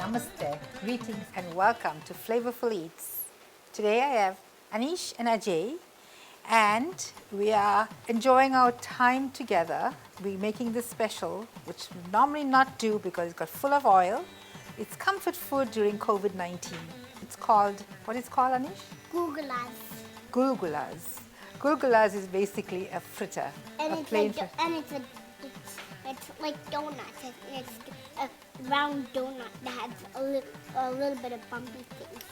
Namaste, greetings and welcome to Flavourful Eats. Today I have Aneesh and Ajay and we are enjoying our time together. We're making this special, which we normally not do because it's got full of oil. It's comfort food during COVID-19. It's called, what is it called, Aneesh? Goolgoolas. Goolgoolas. Goolgoolas is basically a fritter. And a it's plain like, fritter. and it's like donuts. It's a round donut that has a little bit of bumpy things,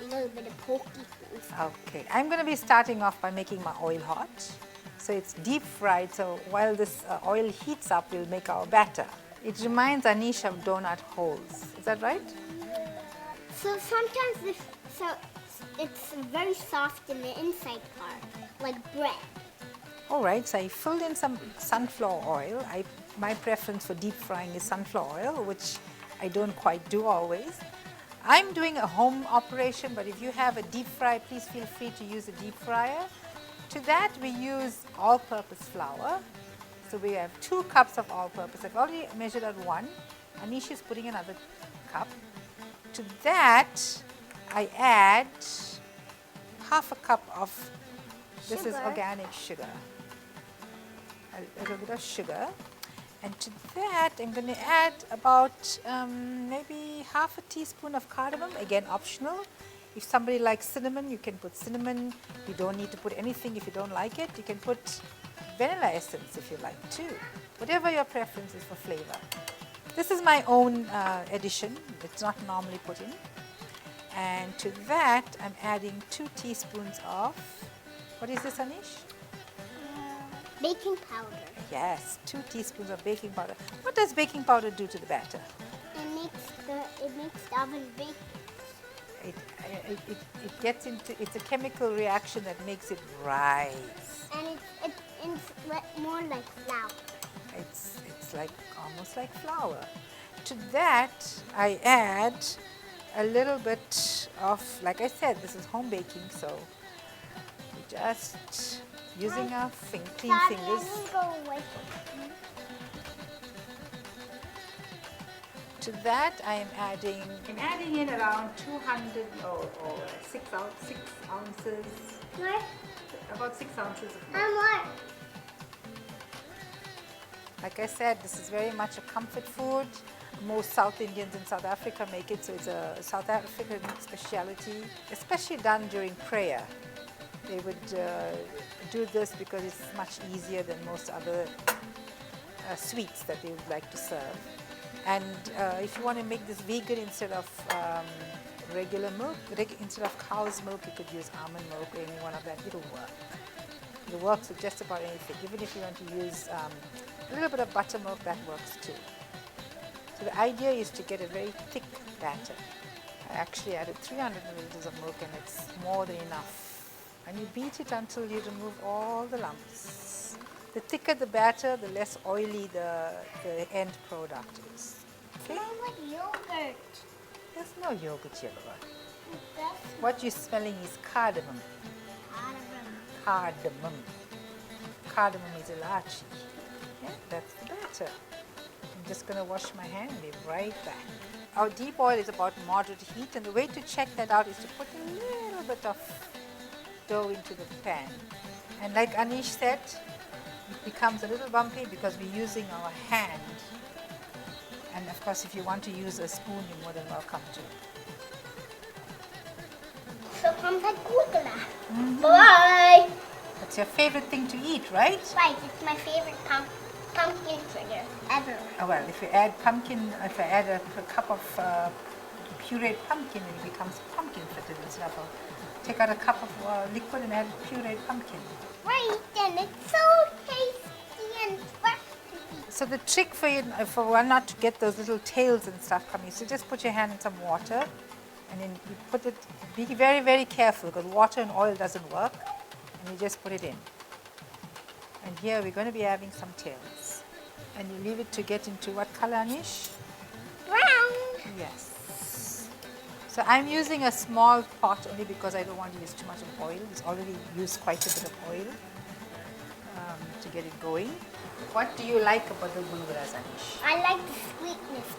a little bit of pokey things. Okay, I'm going to be starting off by making my oil hot. So it's deep fried, so while this oil heats up, we'll make our batter. It reminds Aneesh of donut holes. Is that right? So sometimes it's very soft in the inside part, like bread. All right, so I filled in some sunflower oil. My preference for deep frying is sunflower oil, which I don't quite do always. I'm doing a home operation, but if you have a deep fry, please feel free to use a deep fryer. To that, we use all-purpose flour. So we have 2 cups of all-purpose. I've already measured out 1. Aneesh is putting another cup. To that, I add half a cup of, this is Sugar. organic sugar. A little bit of sugar. And to that, I'm going to add about maybe half a teaspoon of cardamom, again optional. If somebody likes cinnamon, you can put cinnamon. You don't need to put anything if you don't like it. You can put vanilla essence if you like too. Whatever your preference is for flavor. This is my own addition. It's not normally put in. And to that, I'm adding 2 teaspoons of, what is this, Aneesh? Baking powder. Yes, 2 teaspoons of baking powder. What does baking powder do to the batter? It makes the oven bake. It gets into, it's a chemical reaction that makes it rise. And it's more like flour. It's like almost like flour. To that, I add a little bit of, like I said, this is home baking, so we just using our clean fingers. To that, I am adding. I'm adding in around 200 or 6 ounces. What? About 6 ounces of milk. And what? Like I said, this is very much a comfort food. Most South Indians in South Africa make it, so it's a South African specialty, especially done during prayer. They would do this because it's much easier than most other sweets that they would like to serve. And if you want to make this vegan instead of regular milk, instead of cow's milk, you could use almond milk or any one of that. It'll work. It works with just about anything. Even if you want to use a little bit of buttermilk, that works too. So the idea is to get a very thick batter. I actually added 300 milliliters of milk and it's more than enough. And you beat it until you remove all the lumps. The thicker the batter, the less oily the end product is. Okay? Smells like yogurt. There's no yogurt here, Baba. What you're smelling is cardamom. Cardamom. Cardamom is ilachi. Yeah, that's the batter. I'm just going to wash my hand and be right back. Our deep oil is about moderate heat, and the way to check that out is to put a little bit of dough into the pan. And like Aneesh said, it becomes a little bumpy because we're using our hand. And of course, if you want to use a spoon, you're more than welcome to. So comes like Goolgula. Bye. That's your favorite thing to eat, right? Right, it's my favorite pumpkin fritter ever. Oh, well, if you add if I add a cup of pureed pumpkin, it becomes pumpkin fritter instead of take out a cup of liquid and add pureed pumpkin. Right, and it's so tasty and fresh to eat. So the trick for one not to get those little tails and stuff coming, so just put your hand in some water and then you put it, be very, very careful because water and oil doesn't work, and you just put it in. And here we're going to be having some tails. And you leave it to get into what color, Aneesh? Brown. Yes. So I'm using a small pot only because I don't want to use too much of oil. It's already used quite a bit of oil to get it going. What do you like about the Goolgoolas, Aneesh? I like the sweetness.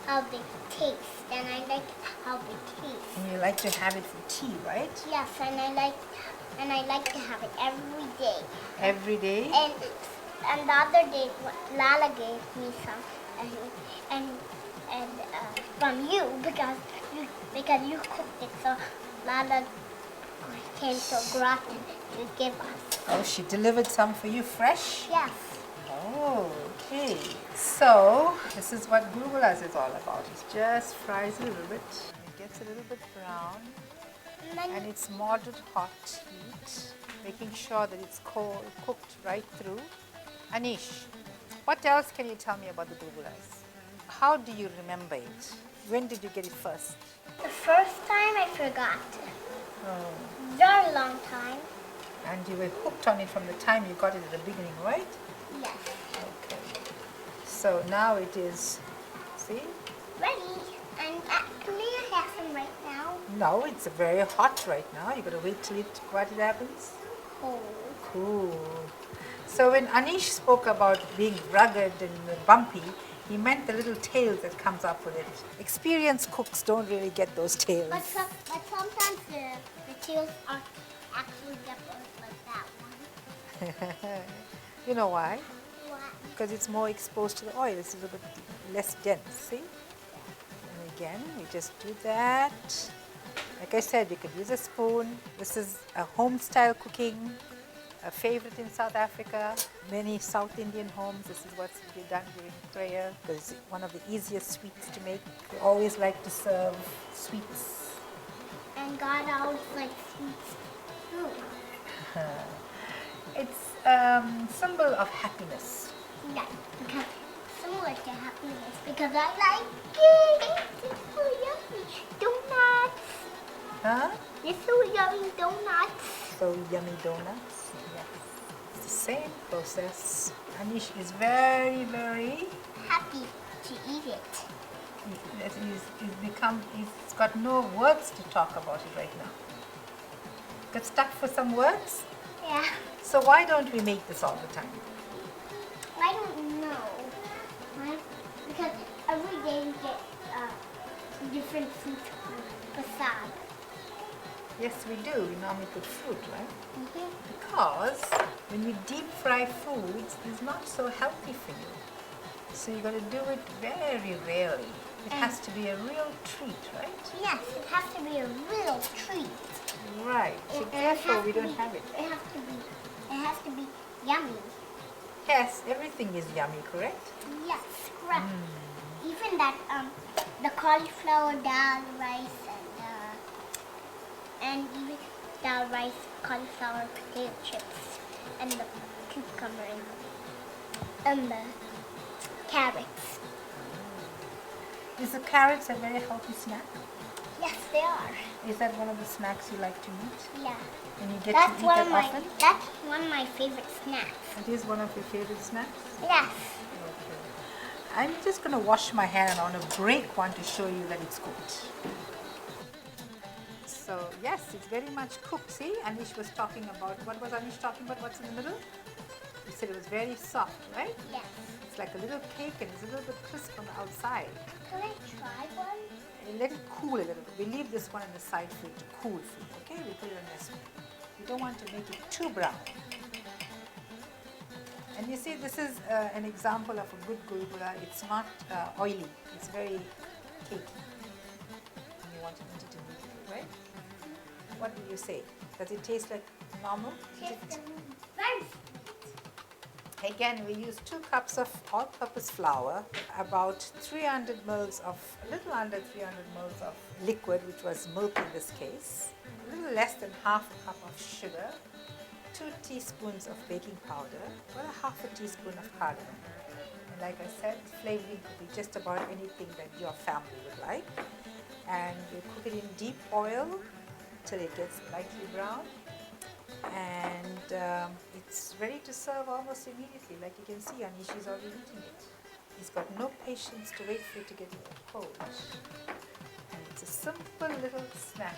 how they taste, and I like how they taste. And you like to have it for tea, right? Yes, and I like to have it every day. Every day? And the other day, Lala gave me some, and from you because you cooked it, so Lala came so gratin to give us. Oh, she delivered some for you fresh? Yes. Oh, okay. So, this is what Goolgoolas is all about. It just fries a little bit. It gets a little bit brown. And it's moderate hot heat, making sure that it's cooked right through. Aneesh, what else can you tell me about the Goolgoolas? How do you remember it? When did you get it first? The first time I forgot. Oh. Very long time. And you were hooked on it from the time you got it at the beginning, right? Yes. Okay. So now it is, see? Ready. And may I have some right now? No, it's very hot right now. You got to wait till what it happens. Cold. Cool. So when Aneesh spoke about being rugged and bumpy, he meant the little tails that comes up with it. Experienced cooks don't really get those tails. But sometimes the tails aren't actually like that one. You know why? What? Because it's more exposed to the oil. It's a little bit less dense, see? And again, we just do that. Like I said, you could use a spoon. This is a home-style cooking, a favorite in South Africa. Many South Indian homes, this is what's done during prayer because it's one of the easiest sweets to make. We always like to serve sweets. And God always likes sweets too. It's a symbol of happiness. Yeah, because similar to happiness. Because I like it. It's so yummy. Donuts. Huh? It's so yummy donuts. So yummy donuts. Yes. It's the same process. Aneesh is very, very Happy to eat it. He's got no words to talk about it right now. Got stuck for some words? Yeah. So why don't we make this all the time? I don't know. Because every day we get different fruit facade. Yes, we do. We normally put fruit, right? Mm-hmm. Because when you deep fry foods, it's not so healthy for you. So you got to do it very rarely. It has to be a real treat, right? Yes, it has to be a real treat. Right. So therefore we don't have it. It has to be yummy. Yes, everything is yummy, correct? Yes, correct. Even that the cauliflower dal rice and even dal rice, cauliflower potato chips, and the cucumber and the carrots. Is the carrots a very healthy snack? Yes, they are. Is that one of the snacks you like to eat? Yeah. And you get That's to eat one that of my often? that's one of my favorite snacks. It is one of your favorite snacks? Yes. Okay. I'm just going to wash my hand and I want to break one to show you that it's cooked. So yes, it's very much cooked. See, Aneesh was talking about, what was Aneesh talking about? What's in the middle? He said it was very soft, right? Yes. It's like a little cake and it's a little bit crisp on the outside. Can I try one? And let it cool a little bit. We leave this one in the side for it to cool for you, okay? We put it on this one. You don't want to make it too brown. And you see, this is an example of a good Gulgula. It's not oily. It's very cakey. And you want to eat it immediately, right? What do you say? Does it taste like normal? Tastes very Again, we use 2 cups of all-purpose flour, about 300 mils of, a little under 300 mils of liquid, which was milk in this case, a little less than half a cup of sugar, 2 teaspoons of baking powder, about a half a teaspoon of cardamom. And like I said, flavoring could be just about anything that your family would like. And you cook it in deep oil till it gets lightly brown. And it's ready to serve almost immediately. Like you can see, Aneesh is already eating it. He's got no patience to wait for it to get cold. And it's a simple little snack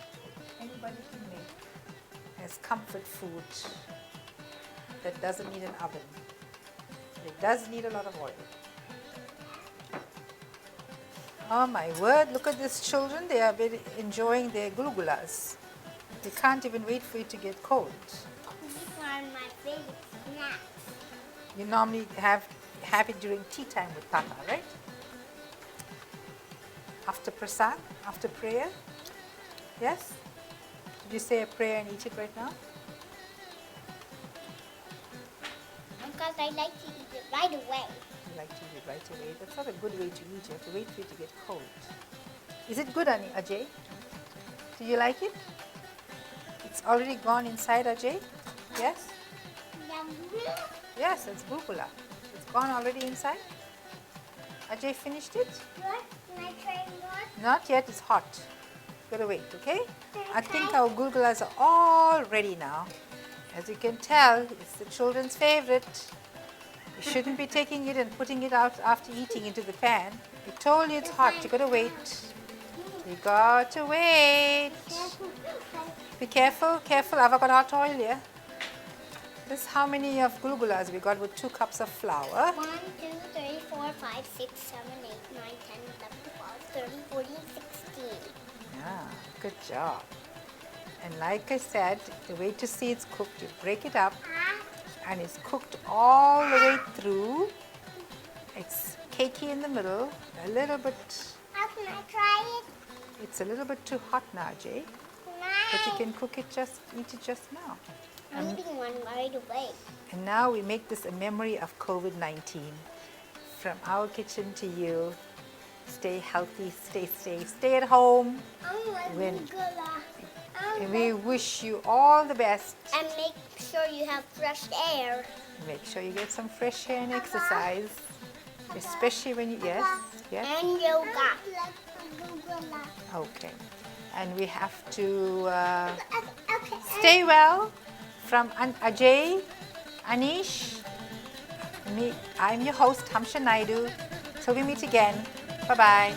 anybody can make as comfort food that doesn't need an oven. But it does need a lot of oil. Oh my word, look at these children. They are very enjoying their Goolgoolas. They can't even wait for it to get cold. These are my favorite snacks. You normally have it during tea time with Papa, right? After prasad, after prayer. Yes? Did you say a prayer and eat it right now? Because I like to eat it right away. You like to eat it right away. That's not a good way to eat. You have to wait for it to get cold. Is it good, Ajay? Do you like it? It's already gone inside, Ajay? Yes? Yes, it's Gulgula. It's gone already inside. Ajay finished it? What? Can I try more? Not yet, it's hot. Gotta wait, okay? I think our Gulgulas are all ready now. As you can tell, it's the children's favorite. You shouldn't be taking it and putting it out after eating into the pan. I told you it's hot, you gotta wait. You got to wait. Be careful, careful. I've got hot oil here. This how many of Gulgulas we got with 2 cups of flour. 1, 2, 3, 4, 5, 6, 7, 8, 9, 10, 11, 12, 13, 14, 16. Yeah, good job. And like I said, the way to see it's cooked, you break it up and it's cooked all the way through. It's cakey in the middle, a little bit. How can I try it? It's a little bit too hot now, Jay. But you can cook it eat it just now. I'm eating one right away. And now we make this a memory of COVID-19. From our kitchen to you. Stay healthy, stay safe, stay at home. Win. And we wish you all the best. And make sure you have fresh air. Make sure you get some fresh air and exercise. Especially when you, yes? And yoga. Okay. And we have to stay well. From Ajay, Aneesh, I'm your host, Hamsha Naidu. Till we meet again. Bye-bye.